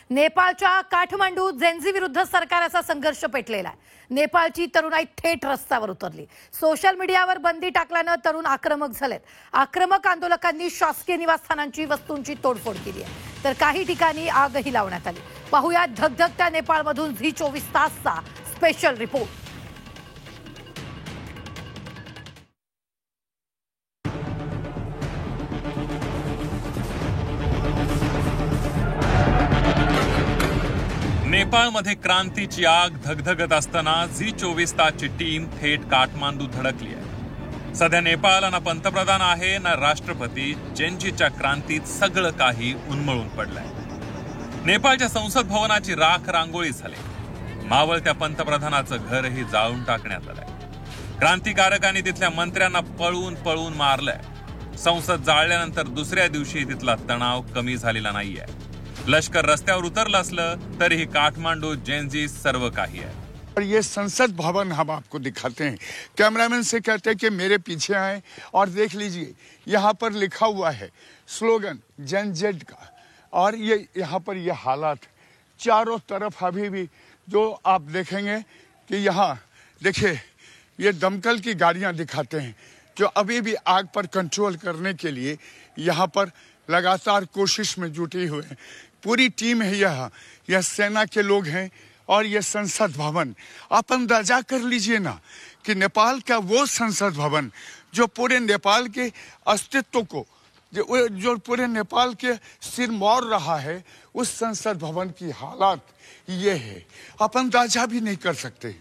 नेपाळच्या काठमांडू जेन्झी विरुद्ध सरकाराचा संघर्ष पेटलेला आहे. नेपाळची तरुणाई थेट रस्त्यावर उतरली. सोशल मीडियावर बंदी टाकल्यानं तरुण आक्रमक झालेत. आक्रमक आंदोलकांनी शासकीय निवासस्थानांची वस्तूंची तोडफोड केली आहे, तर काही ठिकाणी आगही लावण्यात आली. पाहूया धगधगत्या नेपाळमधून झी24 तासचा स्पेशल रिपोर्ट. नेपाळमध्ये क्रांतीची आग धगधगत असताना झी24 तासची टीम थेट काठमांडू धडकली आहे. सध्या नेपाळला ना पंतप्रधान आहे ना राष्ट्रपती. जेन्झीच्या क्रांतीत सगळं काही उन्मळून पडलंय. नेपाळच्या संसद भवनाची राख रांगोळी झाली. मावळत्या पंतप्रधानाचं घरही जाळून टाकण्यात आलंय. क्रांतिकारकांनी तिथल्या मंत्र्यांना पळून पळून मारलंय. संसद जाळल्यानंतर दुसऱ्या दिवशी तिथला तणाव कमी झालेला नाहीये. लष्कर रस्त्यावर उतरलं असलं तरीही काठमांडू जेन्झी सर्व काही है. और ये संसद भवन हम आपको दिखाते हैं. कैमरामैन से कहते हैं कि मेरे पीछे आए और देख लीजिए यहाँ पर लिखा हुआ है स्लोगन जेन जेड का. और ये यहाँ पर ये हालात चारों तरफ अभी भी जो आप देखेंगे कि यहाँ देखिए ये दमकल की गाड़ियाँ दिखाते हैं जो अभी भी आग पर कंट्रोल करने के लिए यहाँ पर लगातार कोशिश में जुटी हुए हैं. पूरी टीम है. यह सेना के लोग हैं और ये संसद भवन आप अंदाजा कर लीजिए ना कि नेपाल का वो संसद भवन जो पूरे नेपाल के अस्तित्व को जो पूरे नेपाल के सिरमौर रहा है, उस संसद भवन की हालात ये है. आप अंदाजा भी नहीं कर सकते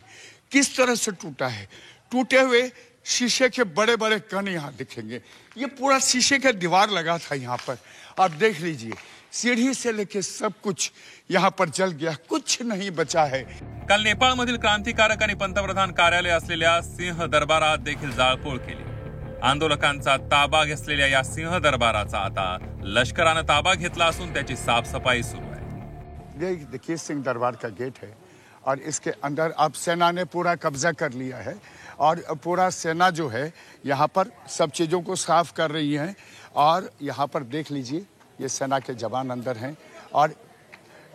किस तरह से टूटा है. टूटे हुए शीशे के बड़े बड़े कण यहाँ दिखेंगे. ये पूरा शीशे का दीवार लगा था यहाँ पर. आप देख लीजिए सीढ़ी से लेके सब कुछ यहाँ पर जल गया. कुछ नहीं बचा है. काल नेपाळमधील क्रांतिकारकांनी पंतप्रधान कार्यालय असलेल्या सिंह दरबारात देखील जाळपोळ केली. आंदोलकांचा ताबा घेतलेल्या या सिंह दरबाराचा आता लष्करानं ताबा घेतला असून त्याची साफसफाई सुरू आहे. ये देखिए सिंह दरबार का गेट है और इसके अंदर अब सेना ने पूरा कब्जा कर लिया है और पूरा सेना जो है यहाँ पर सब चीज़ों को साफ कर रही है. और यहाँ पर देख लीजिए ये सेना के जवान अंदर हैं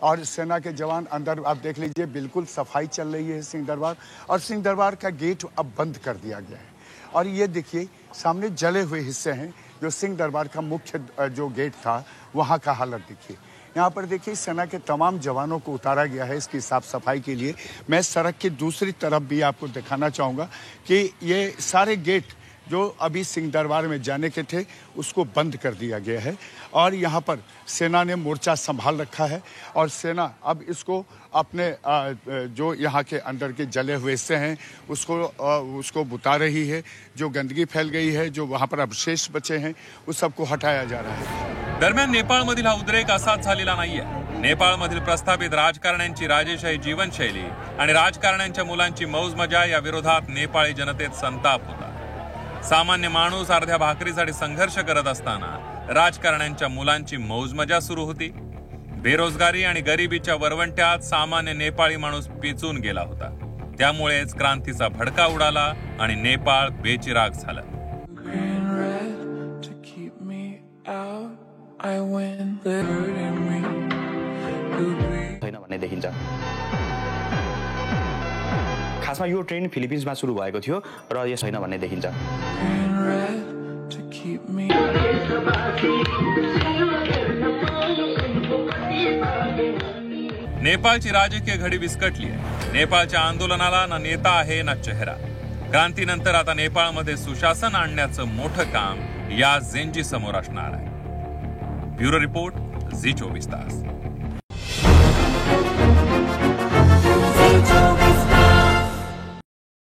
और सेना के जवान अंदर आप देख लीजिए बिल्कुल सफाई चल रही है सिंह दरबार. और सिंह दरबार का गेट अब बंद कर दिया गया है. और ये देखिए सामने जले हुए हिस्से हैं. जो सिंह दरबार का मुख्य जो गेट था वहाँ का हालत देखिए. यहाँ पर देखिए सेना के तमाम जवानों को उतारा गया है इसकी साफ सफाई के लिए. मैं सड़क की दूसरी तरफ भी आपको दिखाना चाहूँगा कि ये सारे गेट जो अभी सिंह दरबार में जाने के थे उसको बंद कर दिया गया है. और यहाँ पर सेना ने मोर्चा संभाल रखा है और सेना अब इसको अपने जो यहाँ के अंदर के जले हुए हिस्से हैं उसको बुता रही है. जो गंदगी फैल गई है, जो वहाँ पर अवशेष बचे हैं, उस सबको हटाया जा रहा है. दरम्यान नेपाळमधील हा उद्रेक असाच झालेला नाहीये. नेपाळमधील प्रस्थापित राजकारण्यांची राजेशाही जीवनशैली आणि राजकारण्यांच्या मुलांची मौज मजा या विरोधात नेपाळी जनतेत संताप होता. सामान्य माणूस अर्ध्या भाकरीसाठी संघर्ष करत असताना राजकारण्यांच्या मुलांची मौज मजा सुरू होती. बेरोजगारी आणि गरिबीच्या वरवंट्यात सामान्य नेपाळी माणूस पिचून गेला होता. त्यामुळेच क्रांतीचा भडका उडाला आणि नेपाळ बेचिराग झालं. भन्ने देखिन्छ. खासमा यो ट्रेन फिलिपिन्समा सुरु भएको थियो र यो छैन भन्ने देखिन्छ. नेपाळची राजकीय घडी विस्कटली आहे. नेपाळच्या आंदोलनाला ना नेता आहे ना चेहरा. क्रांतीनंतर आता नेपाळमध्ये सुशासन आणण्याचं मोठं काम या जेन्झी समोर असणार आहे. ब्युरो रिपोर्ट झी24 तास.